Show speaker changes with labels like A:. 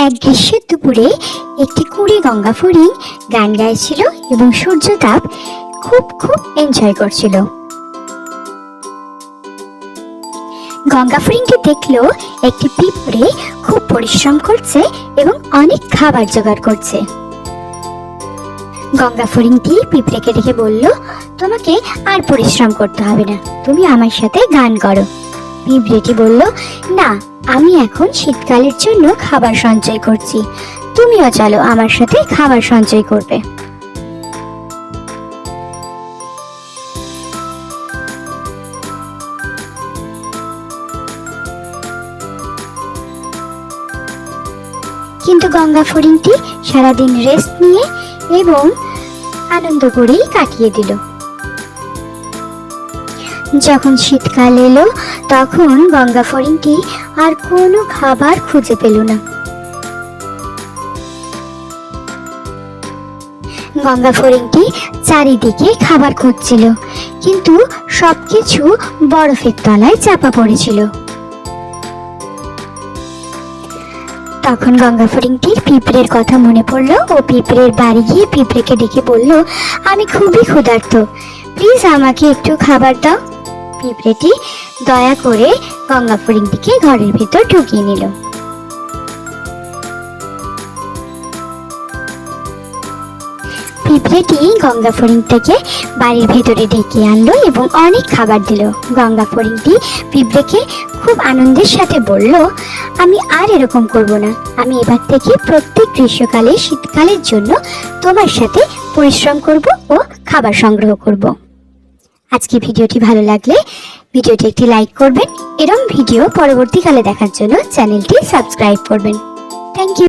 A: এক গ্রীষ্মের দুপুরে একটি কুঁড়ে গঙ্গা ফড়িং গান গাইছিল এবং সূর্যতাপ খুব খুব এনজয় করছিল। গঙ্গা ফড়িংটি দেখলো একটি পিঁপড়ে খুব পরিশ্রম করছে এবং অনেক খাবার জোগাড় করছে। গঙ্গা ফড়িংটি পিঁপড়েকে দেখে বলল, তোমাকে আর পরিশ্রম করতে হবে না, তুমি আমার সাথে গান করো। পিঁপড়েটি বলল, না, আমি এখন শীতকালের জন্য খাবার সঞ্চয় করছি, তুমিও চলো আমার সাথে খাবার সঞ্চয় করবে। কিন্তু গঙ্গা ফড়িংটি সারাদিন রেস্ট নিয়ে এবং আনন্দ করেই কাটিয়ে দিল। যখন শীতকাল এলো তখন গঙ্গা ফড়িংটি আর কোনো খাবার খুঁজে পেল না। গঙ্গা ফড়িংটি চারিদিকে খাবার খুঁজছিল, কিন্তু সবকিছু বরফের তলায় চাপা পড়েছিল। তখন গঙ্গা ফড়িংটির পিঁপড়ের কথা মনে পড়লো ও পিঁপড়ের বাড়ি গিয়ে পিঁপড়েকে ডেকে বলল, আমি খুবই ক্ষুধার্ত, প্লিজ আমাকে একটু খাবার দাও। পিঁপড়েটি দয়া করে গঙ্গা ফড়িংটিকে ঘরের ভেতর ঢুকিয়ে নিল। পিঁপড়েটি গঙ্গা ফড়িংটাকে বাড়ির ভেতরে ডেকে আনলো এবং অনেক খাবার দিল। গঙ্গা ফড়িংটি পিঁপড়েকে খুব আনন্দের সাথে বলল, আমি আর এরকম করব না, আমি এবার থেকে প্রত্যেক গ্রীষ্মকালে শীতকালের জন্য তোমার সাথে পরিশ্রম করব ও খাবার সংগ্রহ করব। আজকে ভিডিওটি ভালো লাগলে ভিডিওটি একটি লাইক করবেন, এরকম ভিডিও পরবর্তীকালে দেখার জন্য চ্যানেলটি সাবস্ক্রাইব করবেন। Thank you.